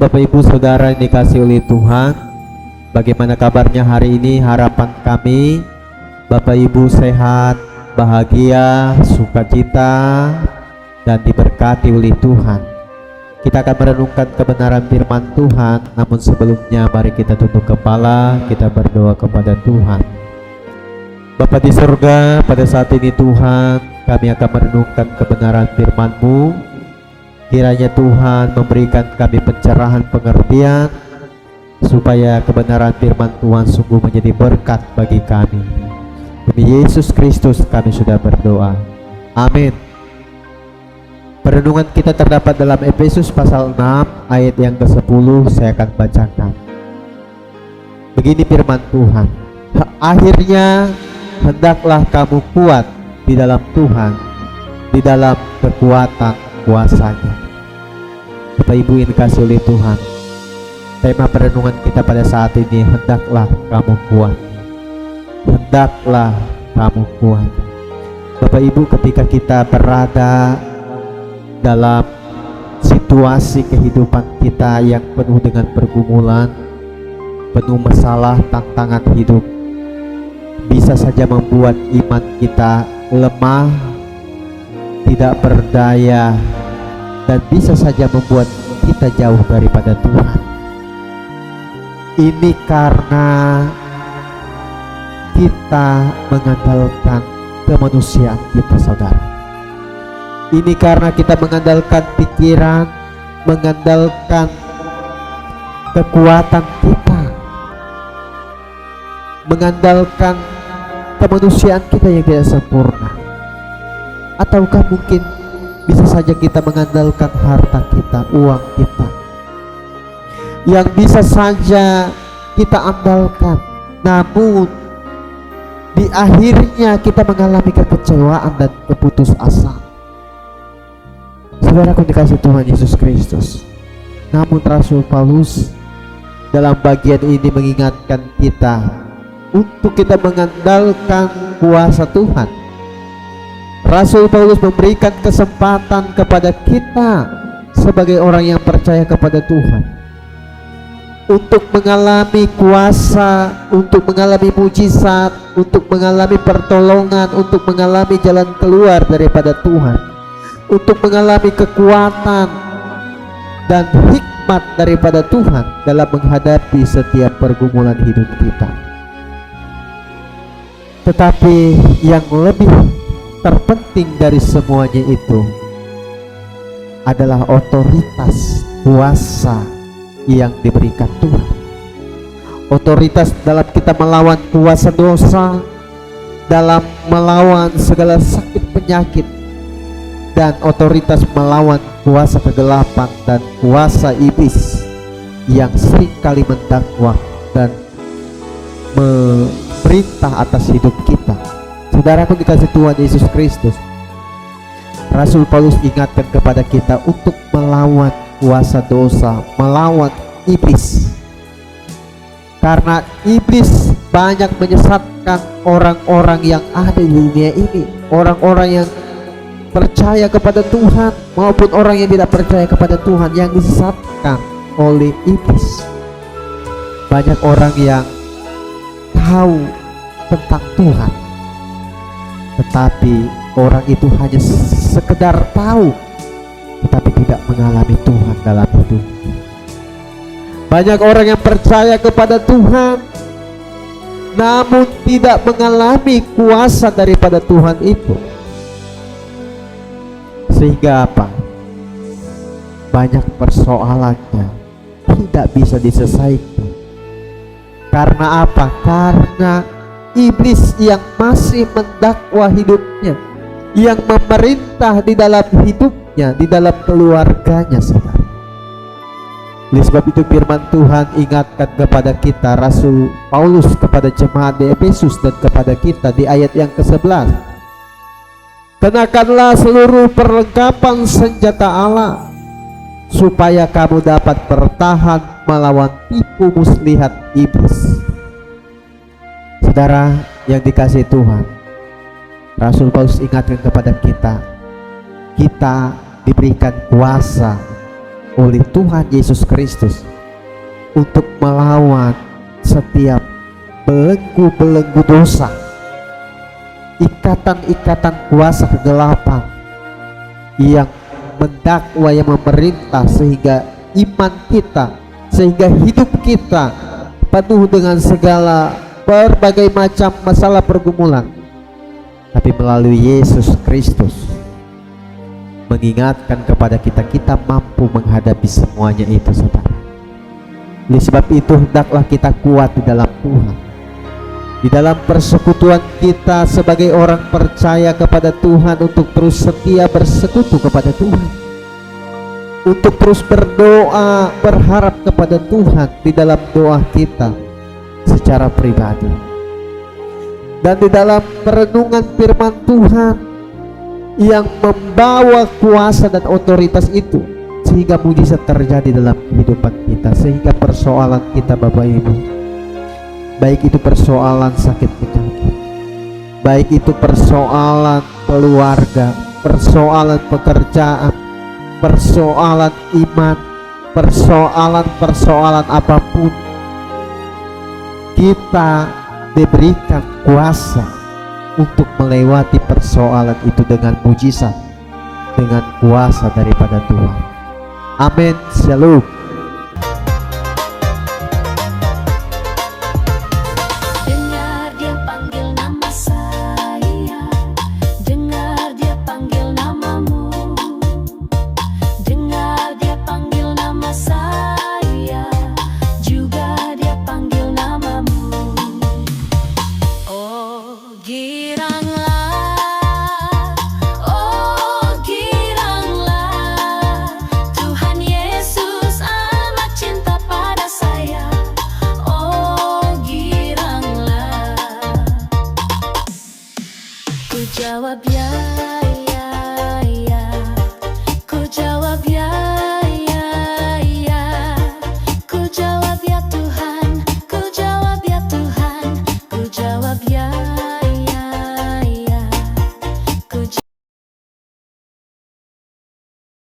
Bapak Ibu Saudara yang dikasihi oleh Tuhan, bagaimana kabarnya hari ini? Harapan kami Bapak Ibu sehat, bahagia, sukacita, dan diberkati oleh Tuhan. Kita akan merenungkan kebenaran firman Tuhan, namun sebelumnya mari kita tunduk kepala, kita berdoa kepada Tuhan. Bapa di surga, pada saat ini Tuhan, kami akan merenungkan kebenaran firman-Mu. Kiranya Tuhan memberikan kami pencerahan pengertian, supaya kebenaran firman Tuhan sungguh menjadi berkat bagi kami. Demi Yesus Kristus kami sudah berdoa. Amin. Perenungan kita terdapat dalam Efesus pasal 6 ayat yang ke-10. Saya akan bacakan. Begini firman Tuhan. Akhirnya hendaklah kamu kuat di dalam Tuhan, di dalam kekuatan kuasanya. Bapak Ibu yang dikasihi oleh Tuhan, tema perenungan kita pada saat ini, hendaklah kamu kuat. Hendaklah kamu kuat. Bapak Ibu, ketika kita berada dalam situasi kehidupan kita yang penuh dengan pergumulan, penuh masalah, tantangan hidup, bisa saja membuat iman kita lemah, tidak berdaya, dan bisa saja membuat kita jauh daripada Tuhan. Ini karena kita mengandalkan kemanusiaan kita, saudara. Ini karena kita mengandalkan pikiran, mengandalkan kekuatan kita, mengandalkan kemanusiaan kita yang tidak sempurna. Ataukah mungkin bisa saja kita mengandalkan harta kita, uang kita, yang bisa saja kita andalkan, namun di akhirnya kita mengalami kekecewaan dan keputusasaan. Saudaraku dikasihi Tuhan Yesus Kristus, namun Rasul Paulus dalam bagian ini mengingatkan kita untuk kita mengandalkan kuasa Tuhan. Rasul Paulus memberikan kesempatan kepada kita sebagai orang yang percaya kepada Tuhan untuk mengalami kuasa, untuk mengalami mujizat, untuk mengalami pertolongan, untuk mengalami jalan keluar daripada Tuhan, untuk mengalami kekuatan dan hikmat daripada Tuhan dalam menghadapi setiap pergumulan hidup kita. Tetapi yang lebih terpenting dari semuanya itu adalah otoritas kuasa yang diberikan Tuhan. Otoritas dalam kita melawan kuasa dosa, dalam melawan segala sakit penyakit, dan otoritas melawan kuasa kegelapan dan kuasa iblis yang seringkali mendakwa dan memerintah atas hidup kita. Saudaraku dikasihi Tuhan Yesus Kristus, Rasul Paulus ingatkan kepada kita untuk melawan kuasa dosa, melawan iblis. Karena iblis banyak menyesatkan orang-orang yang ada di dunia ini, orang-orang yang percaya kepada Tuhan maupun orang yang tidak percaya kepada Tuhan, yang disesatkan oleh iblis. Banyak orang yang tahu tentang Tuhan, tetapi orang itu hanya sekedar tahu, tetapi tidak mengalami Tuhan dalam hidup. Banyak orang yang percaya kepada Tuhan, namun tidak mengalami kuasa daripada Tuhan itu. Sehingga apa? Banyak persoalannya tidak bisa diselesaikan. Karena apa? Karena iblis yang masih mendakwa hidupnya, yang memerintah di dalam hidupnya, di dalam keluarganya, saudara. Oleh sebab itu firman Tuhan ingatkan kepada kita, Rasul Paulus kepada jemaat di Efesus dan kepada kita di ayat yang ke-11. Kenakanlah seluruh perlengkapan senjata Allah, supaya kamu dapat bertahan melawan tipu muslihat iblis. Saudara yang dikasihi Tuhan, Rasul Paulus ingatkan kepada kita, kita diberikan kuasa oleh Tuhan Yesus Kristus untuk melawan setiap belenggu-belenggu dosa, ikatan-ikatan kuasa kegelapan yang mendakwa, yang memerintah, sehingga iman kita, sehingga hidup kita penuh dengan segala berbagai macam masalah pergumulan. Tapi melalui Yesus Kristus mengingatkan kepada kita, kita mampu menghadapi semuanya itu, saudara. Oleh sebab itu hendaklah kita kuat di dalam Tuhan, di dalam persekutuan kita sebagai orang percaya kepada Tuhan, untuk terus setia bersekutu kepada Tuhan, untuk terus berdoa, berharap kepada Tuhan di dalam doa kita secara pribadi, dan di dalam perenungan firman Tuhan yang membawa kuasa dan otoritas itu, sehingga mujizat terjadi dalam kehidupan kita. Sehingga persoalan kita, Bapak Ibu, baik itu persoalan sakit penyakit, baik itu persoalan keluarga, persoalan pekerjaan, persoalan iman, persoalan apapun, kita diberikan kuasa untuk melewati persoalan itu dengan mujizat, dengan kuasa daripada Tuhan. Amin. Shalom. Dengar dia panggil nama saya, dengar dia panggil namamu, dengar dia panggil nama saya, juga dia panggil namamu. Oh giranglah, Tuhan Yesus amat cinta pada saya. Oh giranglah, ku jawab ya.